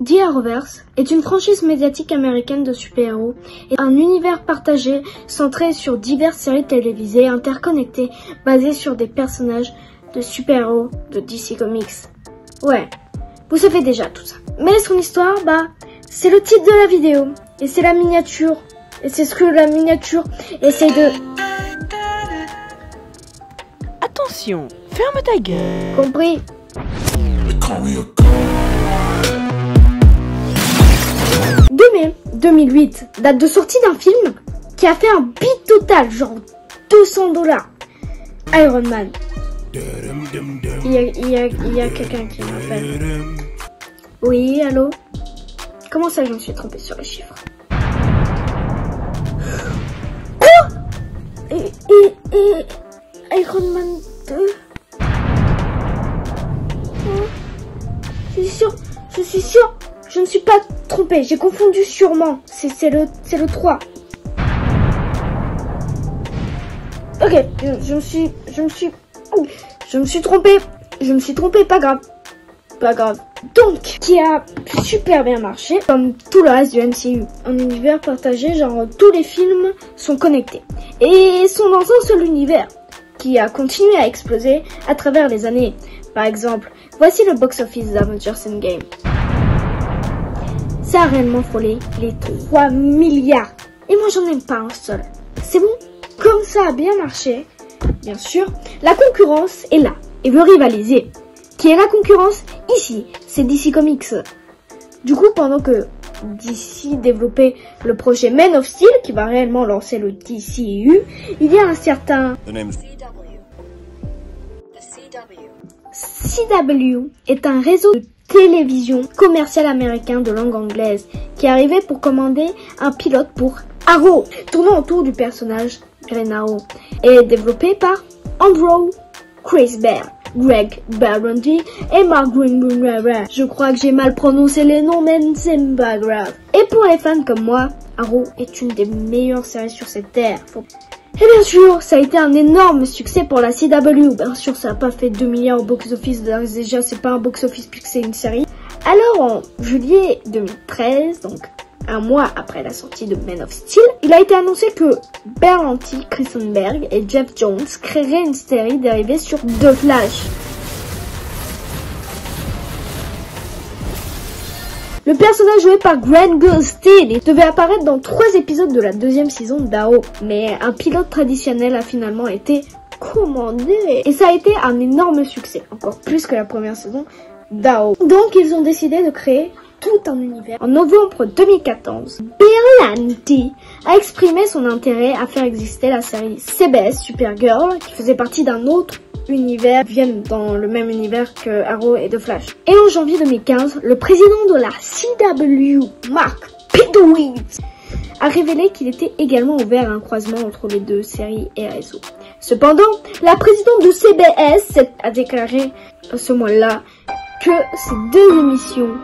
The Arrowverse est une franchise médiatique américaine de super-héros et un univers partagé centré sur diverses séries télévisées interconnectées basées sur des personnages de super-héros de DC Comics. Ouais, vous savez déjà tout ça. Mais son histoire, c'est le titre de la vidéo et c'est la miniature. Et c'est ce que la miniature essaie de... Attention, ferme ta gueule. Compris? 2 mai 2008, date de sortie d'un film qui a fait un beat total, genre $200. Iron Man. Il y a quelqu'un qui m'appelle. Oui, allô? Comment ça, je me suis trompée sur les chiffres? Quoi? Et Iron Man 2? Je suis sûr, je ne suis pas trompée, j'ai confondu sûrement, c'est le 3. Ok, je me suis trompée, pas grave. Donc, qui a super bien marché, comme tout le reste du MCU. Un univers partagé, genre tous les films sont connectés. Et sont dans un seul univers, qui a continué à exploser à travers les années. Par exemple, voici le box-office d'Avengers Endgame. Ça a réellement frôlé les 3 milliards. Et moi, j'en aime pas un seul. C'est bon, comme ça a bien marché, bien sûr, la concurrence est là et veut rivaliser. Qui est la concurrence ici? C'est DC Comics. Du coup, pendant que DC développait le projet Man of Steel, qui va réellement lancer le DCU, il y a un certain... CW est un réseau de télévision commercial américain de langue anglaise qui est arrivé pour commander un pilote pour Arrow, tournant autour du personnage Green Arrow, et développé par Andrew Kreisberg, Greg Berlanti et Mark Greenberg. Je crois que j'ai mal prononcé les noms, mais c'est pas grave. Et pour les fans comme moi, Arrow est une des meilleures séries sur cette terre. Et bien sûr, ça a été un énorme succès pour la CW. Bien sûr, ça n'a pas fait 2 milliards au box-office. Déjà, c'est pas un box-office puisque c'est une série. Alors, en juillet 2013, donc un mois après la sortie de Man of Steel, il a été annoncé que Berlanti, Kreisberg et Jeff Jones créeraient une série dérivée sur The Flash. Le personnage joué par Grant Gustin devait apparaître dans 3 épisodes de la 2e saison d'Arrow, mais un pilote traditionnel a finalement été commandé. Et ça a été un énorme succès, encore plus que la première saison d'Arrow. Donc ils ont décidé de créer tout un univers. En novembre 2014, Berlanti a exprimé son intérêt à faire exister la série CBS Supergirl, qui faisait partie d'un autre univers, viennent dans le même univers que Arrow et The Flash. Et en janvier 2015, le président de la CW, Mark Pedowitz, a révélé qu'il était également ouvert à un croisement entre les deux séries et réseaux. Cependant, la présidente de CBS a déclaré ce mois-là que ces 2 émissions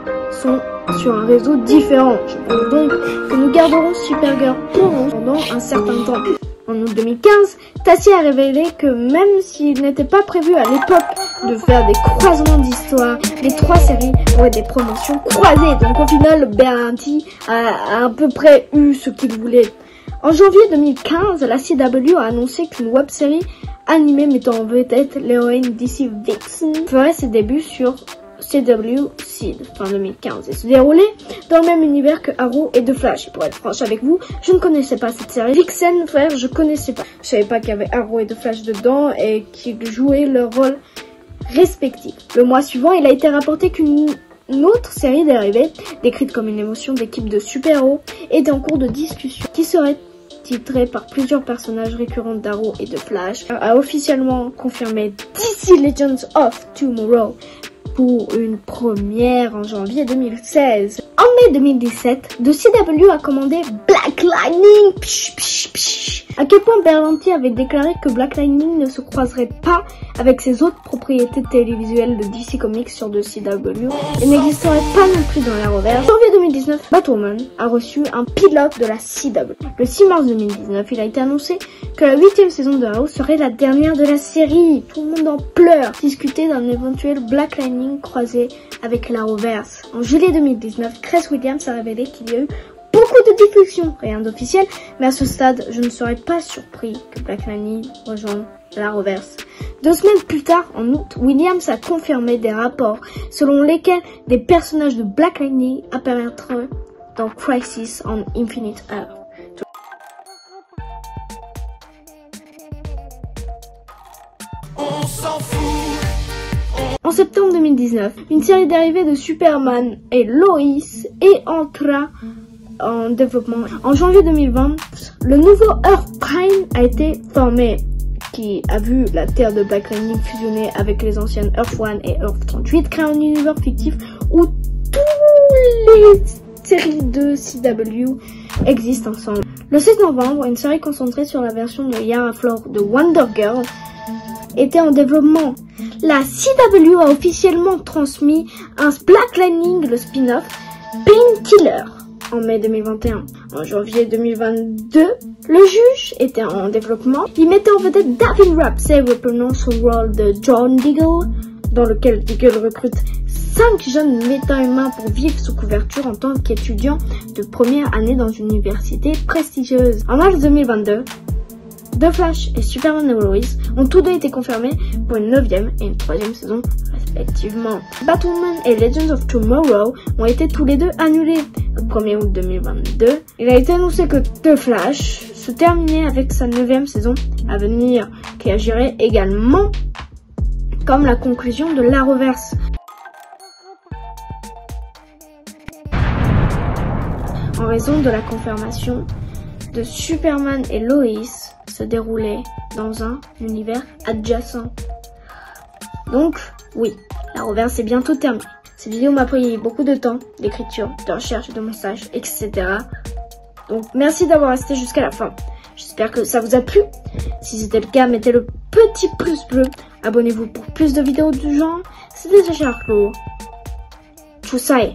sont sur un réseau différent. Je pense donc que nous garderons Supergirl pendant un certain temps. En août 2015, Tassi a révélé que même s'il n'était pas prévu à l'époque de faire des croisements d'histoire, les 3 séries auraient des promotions croisées. Donc au final, Berlanti a à peu près eu ce qu'il voulait. En janvier 2015, la CW a annoncé qu'une web-série animée mettant en vedette l'héroïne DC Vixen ferait ses débuts sur CW Seed fin 2015 et se déroulait dans le même univers que Arrow et The Flash. Et pour être franche avec vous, je ne connaissais pas cette série. Vixen, frère, je connaissais pas. Je savais pas qu'il y avait Arrow et The Flash dedans et qu'ils jouaient leur rôle respectif. Le mois suivant, il a été rapporté qu'une autre série dérivée, décrite comme une émotion d'équipe de super-héros, était en cours de discussion, qui serait titrée par plusieurs personnages récurrents d'Arrow et de Flash, a officiellement confirmé DC Legends of Tomorrow pour une première en janvier 2016. En mai 2017, The CW a commandé Black Lightning. À quel point Berlanti avait déclaré que Black Lightning ne se croiserait pas avec ses autres propriétés télévisuelles de DC Comics sur de CW, et n'existerait pas non plus dans l'Arrowverse. En janvier 2019, Batwoman a reçu un pilote de la CW. Le 6 mars 2019, il a été annoncé que la 8e saison de Arrow serait la dernière de la série. Tout le monde en pleure. Discuter d'un éventuel Black Lightning croisé avec l'Arrowverse. En juillet 2019, Chris Williams a révélé qu'il y a eu beaucoup de discussions, rien d'officiel, mais à ce stade, je ne serais pas surpris que Black Lightning rejoigne l'Arrowverse. 2 semaines plus tard, en août, Williams a confirmé des rapports selon lesquels des personnages de Black Lightning apparaîtraient dans Crisis on Infinite Earth. On s'en fout. En septembre 2019, une série dérivée de Superman et Lois entra en développement. En janvier 2020, le nouveau Earth Prime a été formé, qui a vu la Terre de Black Lightning fusionner avec les anciennes Earth 1 et Earth 38, créant un univers fictif où tous les séries de CW existent ensemble. Le 16 novembre, une série concentrée sur la version de Yara Flor de Wonder Girl était en développement. La CW a officiellement transmis un Black Lightning, le spin-off Painkiller, en mai 2021. En janvier 2022, le juge était en développement. Il mettait en vedette Davin Rapsay reprenant son rôle de John Diggle, dans lequel Diggle recrute 5 jeunes méta-humains pour vivre sous couverture en tant qu'étudiants de première année dans une université prestigieuse. En mars 2022, The Flash et Superman et Lois ont tous deux été confirmés pour une 9e et une 3e saison respectivement. Batwoman et Legends of Tomorrow ont été tous les deux annulés. Le 1er août 2022, il a été annoncé que The Flash se terminait avec sa 9e saison à venir, qui agirait également comme la conclusion de l'Arrowverse. En raison de la confirmation de Superman et Lois se déroulait dans un univers adjacent. Donc, oui, l'Arrowverse est bientôt terminée. Cette vidéo m'a pris beaucoup de temps d'écriture, de recherche, de montage, etc. Donc, merci d'avoir resté jusqu'à la fin. J'espère que ça vous a plu. Si c'était le cas, mettez le petit pouce bleu. Abonnez-vous pour plus de vidéos du genre. C'était Charles. Tout ça est.